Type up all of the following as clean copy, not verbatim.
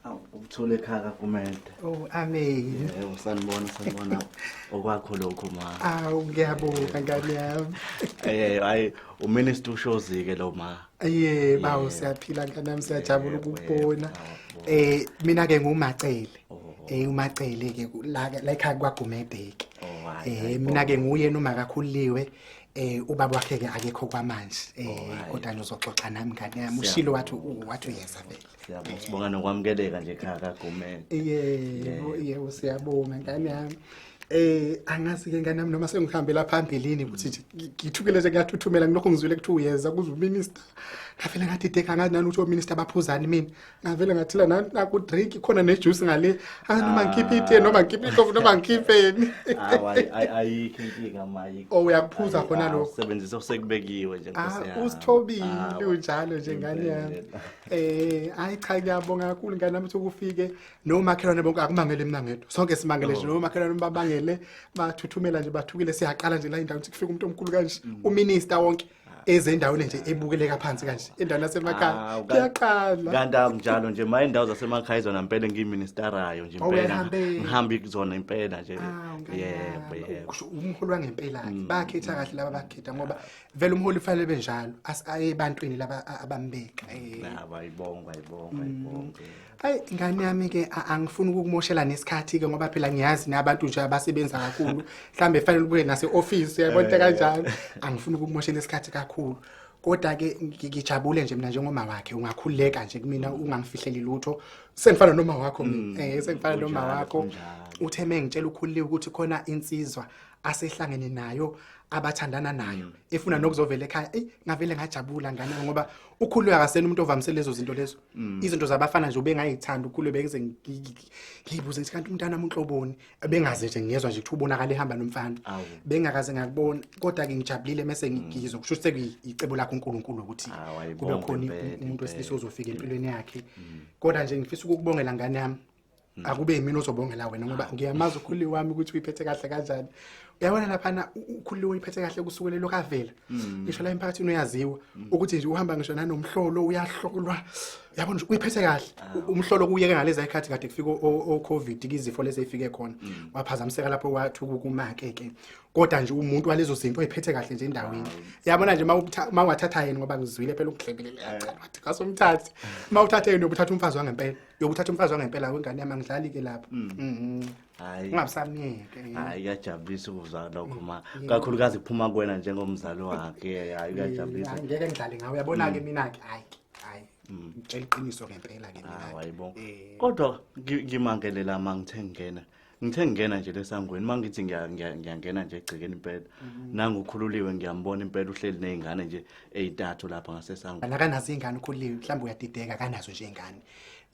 Ukuthule ekhaya kaGumede. Oh, amen. Sanibona okwakho lokho ma. Ngiyabonga ngani yami. Hayi uMinister uShozike lo ma. Bawo siyaphila nganami siyajabula ukubona. Mina ke ngumacele. Umacele ke la ekhaya kwaGumede ke. Mina ke nguye noMakakhululiwe. Ubaba wakhe ke akekho kwamanje. Kodwa nje uzoxoxa nami ngani yami. Ushilo wathi uyeza vele. Sibonga nokwamukeleka nje ekhaya kaGumede. Yebo siyabonga ngani yami. Angazi ke ngani nami noma sengihambela phambili ukuthi nje ngithukile nje ngiyathuthumela ngilokho ngizwile kuthi uyeza kuze uMinister. Ngavela ngathi deka ngathi nani uthi uMinister baphuzani mina. Ngavela ngathila naku drink khona nejuice ngale. Noma ngikhiphe ite noma ngikhiphe ikofu noma ngikhipheni. Ayikho inkinga mayi. Uyaphuza khona lokho. Sebenzisa osekubekiwe nje Nkosi yami. Usithobile unjalo nje ngani yami. Hayi cha ngiyabonga kakhulu ngani nami ukuthi ukufike nomakhelwane bonke akumangele mina ngedwa. Sonke simangele nje nomakhelwane babangele bathuthumela nje bathukile siyaqala nje la indawo ukuthi kufike umuntu omkhulu kanje uMinister wonke ezendaweni nje ebukeleka phansi kanje endaweni yasemakhaya kuyaqala kanti njalo nje maye indawo zasemakhaya izona impela ngiministerayo nje impela ngihambi kuzona impela nje yebo umholi wangempela bakhetha kahle laba bakhetha ngoba vele umholi ufanele benjalo ayebantwini laba abambeka bayibonga hayi ngani yami ke angifuni ukukumoshela nesikhathi ke ngoba phela ngiyazi nabantu nje abasebenza kakhulu mhlambe efanele ubuye nase office yabonke kanjalo angifuni ukukumoshela isikhathi kakhulu kodwa ke ngijabule nje mina njengoma wakhe ungakhululeka nje kumina ungangifihleli lutho sengifana noma wakho mina sengifana noma wakho utheme ngitshela ukhululiwe ukuthi khona insizwa asehlangene nayo abathandana nayo efuna nokuzovela ekhaya ngavele ngajabula ngane ngoba ukhululiwe akasena umuntu ovamisele lezo zinto lezo izinto zabafana nje ubengayithanda ukhululiwe bengeze ngiyibuze ngithi kanti umntana unhloboni bengaze nje ngiyezwa nje ukuthi ubonakala ehamba nomfana bengakaze ngakubona kodwa ke ngijabulile mase ngizwe kusho ukuthi sekuyicebo lakho uNkulunkulu ukuthi kube khona umuntu wesilisa ozofika empilweni yakhe kodwa nje ngifisa ukukubongela ngane yami akube yimina ozobongela wena ngoba ngiyamazi ukhululiwe wami ukuthi uyiphethe kahle kanjani uyabona lapha ukhululiwe uyiphethe kahle kusukela lokavela ngisho la emphakathini uyaziwa ukuthi nje uhamba ngisho nanomhlolo uyahlolwa yabona uyiphethe kahle umhlolo kuyeke ngalezi ikhathi kade kufika o-COVID izifo lezi efike khona waphazamiseka lapho wathi ukumake ke kodwa nje umuntu walezo zinto oyiphethe kahle nje endaweni yabona nje mawungathatha yena ngoba ngizwile phela ukuhlebelele wathi kasomthathe mawuthatha yena ubuthatha umfazi wangempela yobuthatha umfazi wangempela wengane yami angidlali ke lapho hayi ungabisamnyeke hayi yajabulisa ukuzwa lokho ma kakhulukazi kuphuma kuwena njengomzali wakhe hayi uyajabulisa ngeke ngidlale ngawe uyabona ke mina ke hayi ngitshela iqiniso ngempela ke mina wayibonga kodwa ngimangelela ngithe ngena nje lesangweni mangithi ngiyangena nje egcekeni impela nanga ukhululiwe ngiyambona impela uhleli nezingane nje ezithathu lapha ngasesangweni akanazo izingane ukhululiwe mhlawumbe uyadideka kanazo nje izingane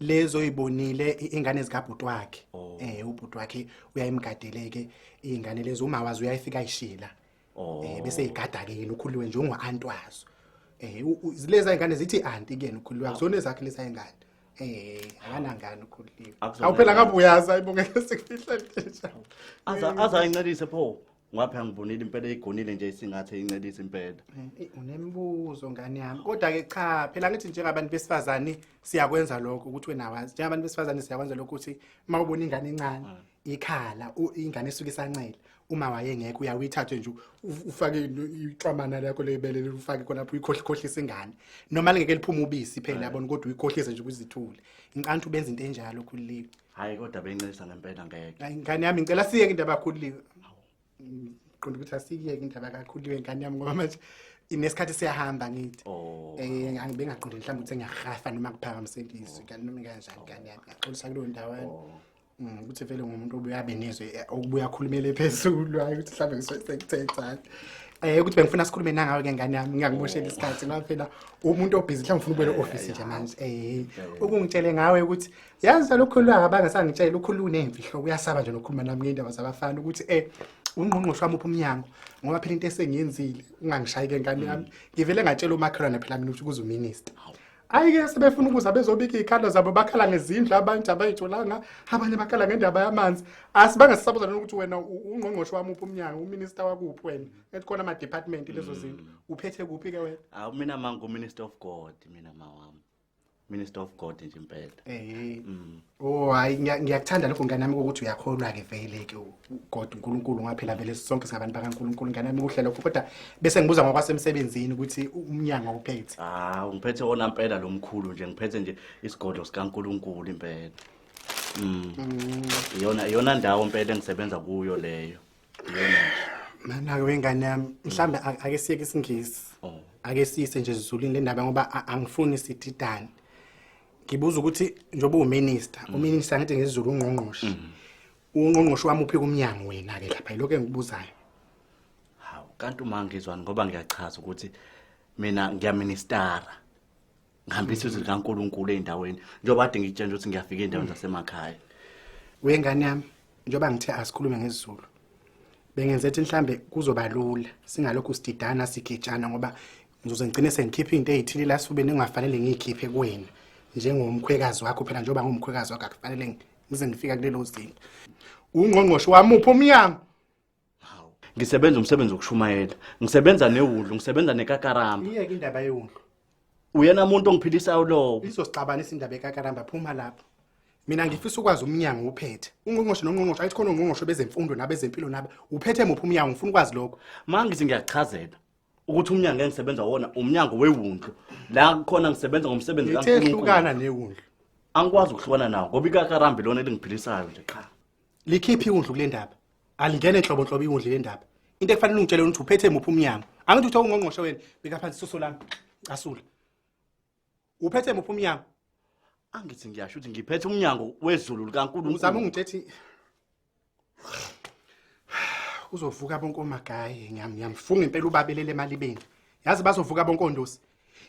lezo izibonile ingane zikabhuti wakhe ubhuti wakhe uyayimgadeleke izingane lezo uma wazi uyayifika ayishila bese igada ke yena ukhululiwe nje ungu-aunt wazo lezi izingane zithi aunti kuyena ukhululiwe akuzona ezakhe lezi izingane akanangani ukhululiwe awuphela ngabe uyazi ayibongeke sikufihla nje aza incedise pho ngapha ngibonile impela eyigonile nje isingathe incedise impela unembuzo ngani yami kodwa ke cha phela ngithi njengabantu besifazane siyakwenza lokho ukuthi wena wazi njengabantu besifazane siyakwenza lokho ukuthi mawubona ingane encane ikhala ingane esuka isancela uma wayengekho uyawithatha nje ufake ixamana lakho lebele ufake khona lapho uyikhohlisa ingane noma lengeke liphuma ubisi phela yabona kodwa uyikhohlisa nje kuzithule inqantu benza into enjalo khululiwe hayi kodwa benqelisa ngempela ngeke ingane yami ngicela siyeke indaba yakhuliwe qonda ukuthi asiyeke indaba yakhuliwe ingane yami ngoba manje inesikhathi siyahamba ngithi angibengaqondi mhlawumbe ukuthi ngiyahafa noma kuphakamisekiswe kanti noma kanjani ingane yami ngaxolisa kulo ndawana ukuthi vele ngumuntu obuya benezwe okubuya khulumele phezulu hayi ukuthi mhlawumbe ngisengithetha ukuthi bengifuna sikhulume nangawe ke ngane yami ngingangimoshela isikhathi ngoba phela umuntu obhizi mhlawumbe ufuna ubele office nje manje ukungitshele ngawe ukuthi yazi lokho abangasangitshela ukhululu nezimfihlo uyasaba nje nokukhuluma nami ngendaba zabafana ukuthi ungqongqoshe wami uphumnyango ngoba phela into esengiyenzile ungangishayi ke ngane yami ngivele ngatshela uMakhelwane phela mina ukuthi kuze uMinister ayike sebefuna ukuza bezobika ikhalo zabo bakhala ngezindlu abantu abayitholanga abanye bakhala ngendaba yamanzi asibangasisabuzana ukuthi wena ungqongqoshe wami uphumnyango uMinister wakuphi wena ethi khona ama department lezo zinto uphethe kuphi ke wena mina mangu Minister of God mina mawami Minister of God nje impela. Oh hayi ngiyakuthanda lokho ngane nami ukuthi uyakholwa ke vele ke uGod uNkulunkulu ngaphela vele sonke singabantu bakaNkulunkulu ngane nami kuhle lokho kodwa bese ngibuza ngokwasemsebenzini ukuthi umnyango uphethe. Ngiphethe wona impela lo mkhulu nje ngiphethe nje isigodlo sikaNkulunkulu impela. Iyona ndawo impela engisebenza kuyo leyo. Mana wengane yami mhlambe ake siyeke isingisi. Ake siyise nje izulwini le ndaba ngoba angifuni sithidane. Ngibuza ukuthi njoba uMinister ngithi ngesiZulu ungqongqoshe. Ungqongqoshe wami uphi kumnyango wena ke lapha yiloko engikubuzayo. Hawu kanti uma ngizwani ngoba ngiyachaza ukuthi mina ngiyaministara. Ngihambisa izwi likaNkulunkulu eindaweni njoba kade ngitshela ukuthi ngiyafika endaweni zasemakhaya. Wengane yami njoba ngithe asikhulume ngesiZulu. Bengenze ethi mhlambe kuzoba lula singalokho sididana sigejana ngoba ngizoze ngicine sengikhipha into ezithile la sifubeni engafanele ngiyikhiphe kuwena njengomkhwekazi wakho phela njoba ngumkhwekazi wakho akufanele ngize ngifika kulelo zinga. Ungqongqoshe wami uphi umnyango? Hawu ngisebenza umsebenzi wokushumayela. Ngisebenza newundlu, ngisebenza nekakaramba. Iyeke indaba yewundlu. Uyena umuntu ongiphilisayo lo. Isosixabanisa indaba ekakaramba phuma lapho. Mina ngifisa ukwazi umnyango uphethe. Ungqongqoshe noNgqongqoshe ayithi khona ungqongqoshe bezemfundo nabezempilo naba uphethe muphi umnyango ngifuna ukwazi lokho. Mangithi ngiyachazela ukuthi umnyango engisebenza wona umnyango wewundlu la khona ngisebenza ngomsebenzi kaNkulunkulu. Ithehlukana newundlu. Angikwazi ukuhlukana nawo ngoba ikakaramba lona elingiphilisayo nje cha. Likhiphi iwundlu kule ndaba? Alingene enhlobonhlobo iwundlu le ndaba. Into ekufanele ungitshele ukuthi uphethe muphi umnyango. Angithi uthe ungqongqoshe wena beka phansi isoso lami. Asula. Uphethe muphi umnyango? Angithi ngiyasho ukuthi ngiphethe umnyango wezulu likaNkulunkulu. Uzama ungithethe uzovuka bonke omagayi ngiyamfunga impela ubabelele emalibeni. Yazi bazovuka bonke ondosi.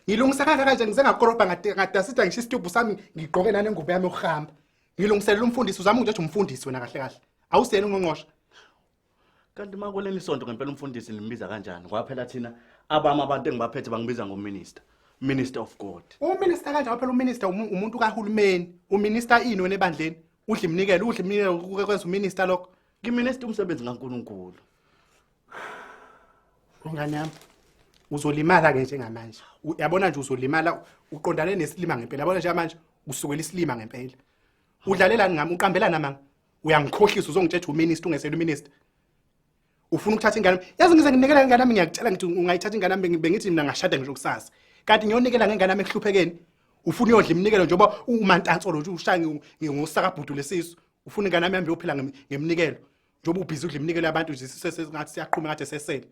Ngilungisa kanje ngize ngakorobha ngadasida ngisho isitubu sami ngigqoke nane ngubo yami yokuhamba. Ngilungiselela umfundisi uzama ungithi umfundisi wena kahle kahle. Awusiyena ungqongqoshe. Kanti makuleli isonto ngempela umfundisi nimbiza kanjani? Ngoba phela thina abami abantu engibaphethe bangibiza ngoMinister. Minister of God. Uminister kanje phela uMinister umuntu kaHulumeni. uMinister ini wena ebandleni? Udla imnikelo ukwenza uMinister lokho. Ngiminister umsebenzi kaNkulunkulu. Ungane yami uzolimala ke njengamanje. Uyabona nje uzolimala uqondane nesilima ngempela. Yabona nje manje usukela isilima ngempela. Udlalelani ngami uqambelana manga. Uyangikhohlisa uzongithetha uMinister ungesela uMinister. Ufuna ukuthatha ingane. Yazi ngize nginikela ingane nami ngiyakutshela ngithi ungayithatha ingane nami bengithi mina ngashada ngisho kusasa. Kanti ngiyonikela ngengane nami ehluphekeni. Ufuna uyodla iminikelo njengoba umantansolo nje ushaya ngosakabhudu lesisu. Ufuna ingane nami ihambe yophila ngemnikelo. Njengoba ubhizi udla iminikelo yabantu nje sesengathi siyaqhuma kade sesele.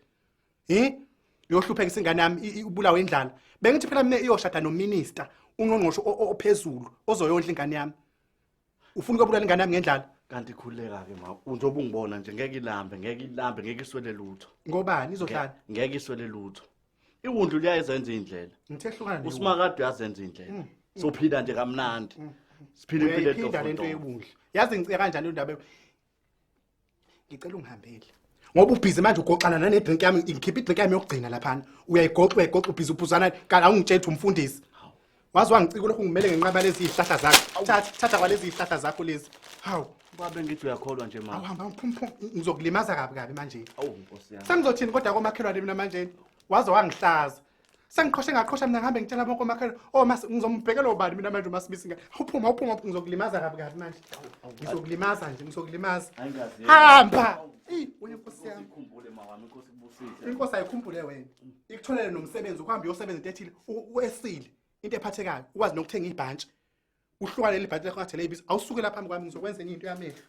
Yohluphekisa ingane nami ubulawa indlala. Bengithi phela mina iyoshada noMinister, ungqongqoshe ophezulu ozoyondla ingane yami. Ufuna ukubulala ingane yami ngendlala. Kanti khuleka ke ma njengoba ungibona nje ngeke ngeke iswele lutho. Ngobani izohlala? Ngeke iswele lutho. Iwundlu liyayenza indlela. Ngithe hlukana nje. Usimakade uyazenza indlela. Sophila nje kamnandi. Siphile lento yebundla. Yazi ngicela kanjani indaba. Ngicela ungihambele. Ngoba ubhizi manje ugoqana nane drink yami ngikhipha idrink yami yokugcina lapha. Uyayigoqa ubhizi uphuzana kanti awungitshela umfundisi. Wazi wangicika lokho ngimele ngenqaba lezi ihlahla zakho. Thatha kwalezi ihlahla zakho lezi. Hawu. Babe ngithi uyakholwa nje mama. Awuhamba phum ngizokulimaza kabi manje. Awu Nkosi yami. Sengizothini kodwa komakhelwane mina manje. Waze wangihlaza. Sengiqhoshe ngaqhosha mina ngihambe ngitshela bonke omakhelwane. Oh ngizombhekela ubani mina manje uMasibisi ngani. Uphuma ngizokulimaza kabi manje. Ngizokulimaza nje ngizokulimaza. Hamba. Wena Nkosi yami. Ikhumbule mawami Nkosi kubusise. Inkosi ayikhumbule wena. Ikutholele nomsebenzi ukuhamba uyosebenza into ethile uesile. Into ephathekayo ukwazi nokuthenga ibhantshi. Uhlukane lebhantshi lakho ngathele ibisi awusuke lapha phambi kwami ngizokwenza enye into yamehlo.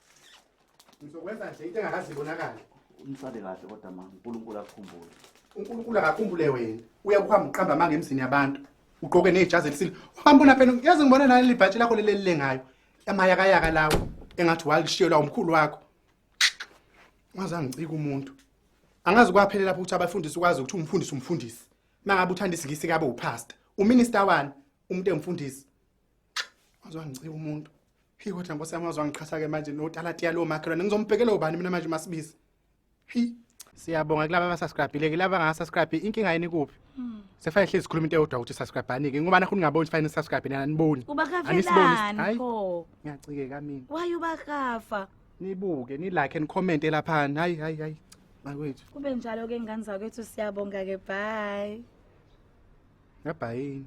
Ngizokwenza nje into engakazi ibonakala. Umsale kahle kodwa mama uNkulunkulu akukhumbule. uNkulunkulu akakhumbule wena. Uyakuhamba uqamba manje emzini yabantu. Ugqoke nejazi elisile. Uhamba phela yazi ngibona nani libhantshi lakho leli ngayo. Emayakayaka lawo engathi walishiyelwa umkhulu wakho. Ngazangicika umuntu. Angazi kwaphelela lapho ukuthi abafundisi ukwazi ukuthi umfundisi. Mangabe uthanda isigisi kabe upastor. uMinister wani umuntu engimfundisi. Ngazangicika umuntu. Kodwa Nkosi yami wazwangiqhatha ke manje notalatiya lo makhelwane ngizombhekela ubani mina manje uMasibisi. Siyabonga kulabo abasubscribe-ile kulabo abangasubscribe inkinga yini kuphi? Sefanele hlezi sikhuluma into eyodwa ukuthi subscribe ke ngoba nakhona ngingaboni fanele subscribe nina niboni. Ubakafelani pho? Ngiyacikeka mina. Why ubakafa? Nibuke ni like and comment lapha. Hayi. Makwethu. Kube njalo ke ngane zakwethu siyabonga ke bye. Bye.